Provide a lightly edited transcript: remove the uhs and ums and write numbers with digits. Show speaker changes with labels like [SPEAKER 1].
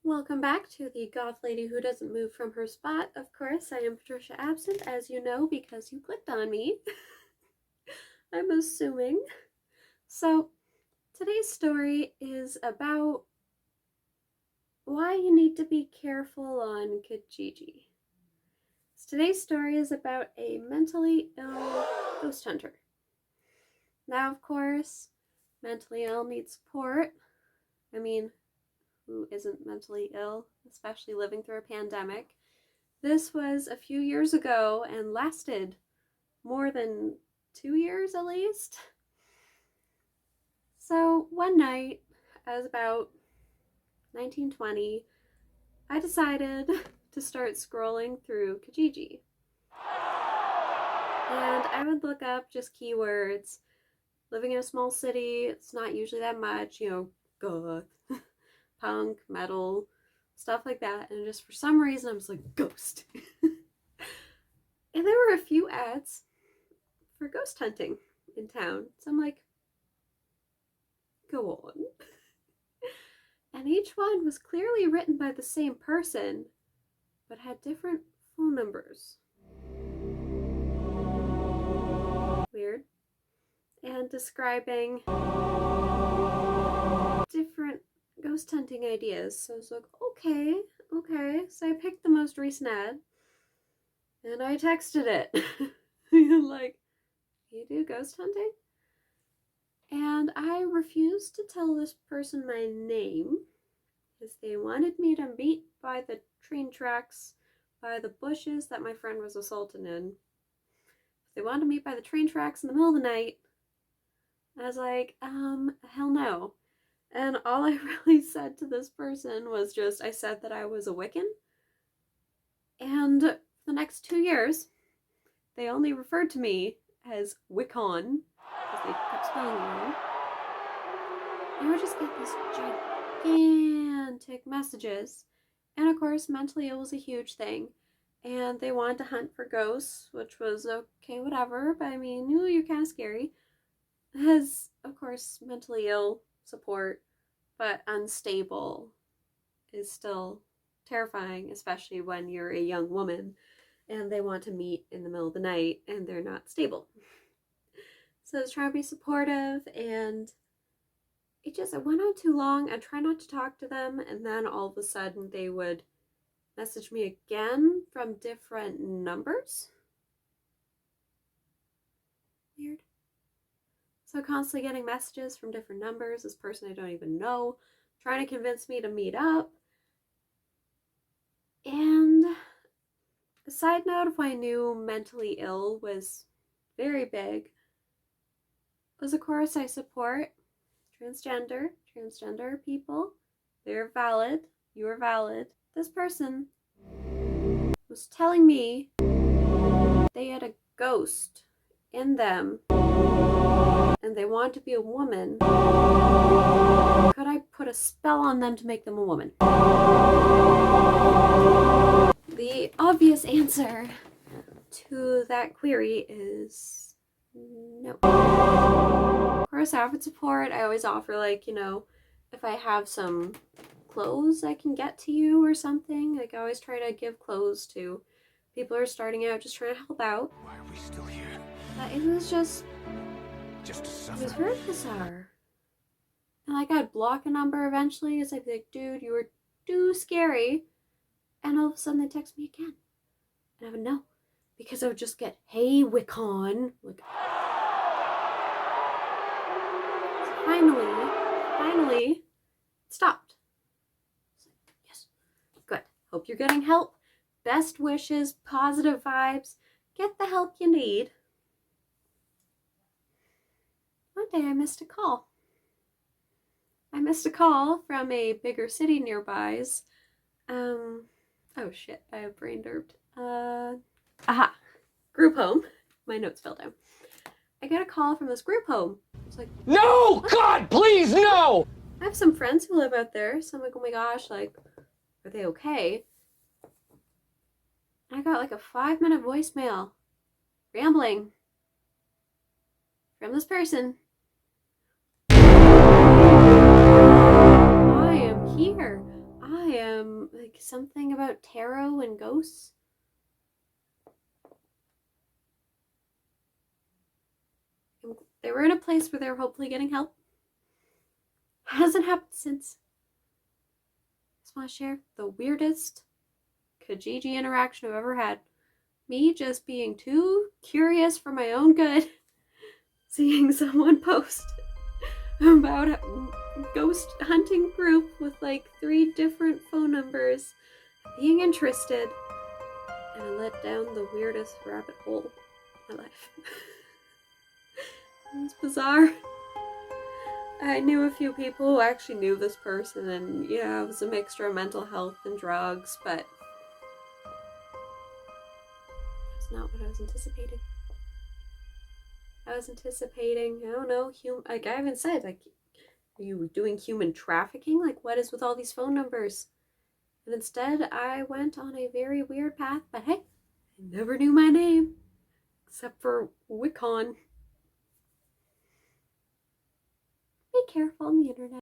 [SPEAKER 1] Welcome back to the goth lady who doesn't move from her spot. Of course, I am PatriciaAbsinthe, as you know, because you clicked on me. I'm assuming. So, today's story is about why you need to be careful on Kijiji. Today's story is about a mentally ill ghost hunter. Now, of course, mentally ill needs support. I mean, who isn't mentally ill, especially living through a pandemic. This was a few years ago and lasted more than 2 years at least. So one night, I was about 1920, I decided to start scrolling through Kijiji. And I would look up just keywords. Living in a small city, it's not usually that much, goth, punk, metal, stuff like that. And just for some reason, I was like, ghost. And there were a few ads for ghost hunting in town. So I'm like, go on. And each one was clearly written by the same person, but had different phone numbers. Weird. And describing different ghost hunting ideas. So I was like, okay. So I picked the most recent ad and I texted it. Like, you do ghost hunting? And I refused to tell this person my name because they wanted me to meet by the train tracks, by the bushes that my friend was assaulted in. If they wanted to meet by the train tracks in the middle of the night, I was like, hell no. And all I really said to this person was I said that I was a Wiccon. And for the next 2 years, they only referred to me as Wiccon, because they kept spelling it wrong. And I would just get these gigantic messages. And of course, mentally ill was a huge thing. And they wanted to hunt for ghosts, which was okay, whatever. But I mean, you're kind of scary. As, of course, mentally ill support, but unstable is still terrifying, especially when you're a young woman and they want to meet in the middle of the night and they're not stable. So I was trying to be supportive, and it went on too long. I tried not to talk to them, and then all of a sudden they would message me again from different numbers. Weird. So constantly getting messages from different numbers, this person I don't even know, trying to convince me to meet up. And a side note of why I knew mentally ill was very big was, of course, I support transgender people. They're valid. You are valid. This person was telling me they had a ghost in them and they wanted to be a woman. Could I put a spell on them to make them a woman? The obvious answer to that query is no. Of course, I offered support. I always offer, if I have some clothes I can get to you or something. I always try to give clothes to people who are starting out, just trying to help out.
[SPEAKER 2] Why are we still here?
[SPEAKER 1] It was just
[SPEAKER 2] to suffer?
[SPEAKER 1] It was very bizarre. And I'd block a number eventually. It's like, dude, you were too scary. And all of a sudden they text me again. And I would know. Because I would just get, hey, Wiccon. So finally, it stopped. Yes, good. Hope you're getting help. Best wishes, positive vibes. Get the help you need. One day I missed a call. I missed a call from a bigger city nearby's. Oh shit, I have brain derped. Group home. My notes fell down. I got a call from this group home. I was like,
[SPEAKER 2] no! God, please, no!
[SPEAKER 1] I have some friends who live out there, so I'm like, oh my gosh, are they okay? And I got a 5-minute voicemail, rambling, from this person. I am here. I am something about tarot and ghosts. They were in a place where they were hopefully getting help. Hasn't happened since. Just want to share the weirdest Kijiji interaction I've ever had. Me just being too curious for my own good, seeing someone post about a ghost hunting group with like 3 different phone numbers, being interested, and I led down the weirdest rabbit hole in my life. It was bizarre. I knew a few people who actually knew this person, and yeah, it was a mixture of mental health and drugs, but that's not what I was anticipating. I was anticipating, I don't know, like I even said, like, are you doing human trafficking? Like, what is with all these phone numbers? And instead, I went on a very weird path, but hey, I never knew my name, except for Wiccon. Be careful on the internet.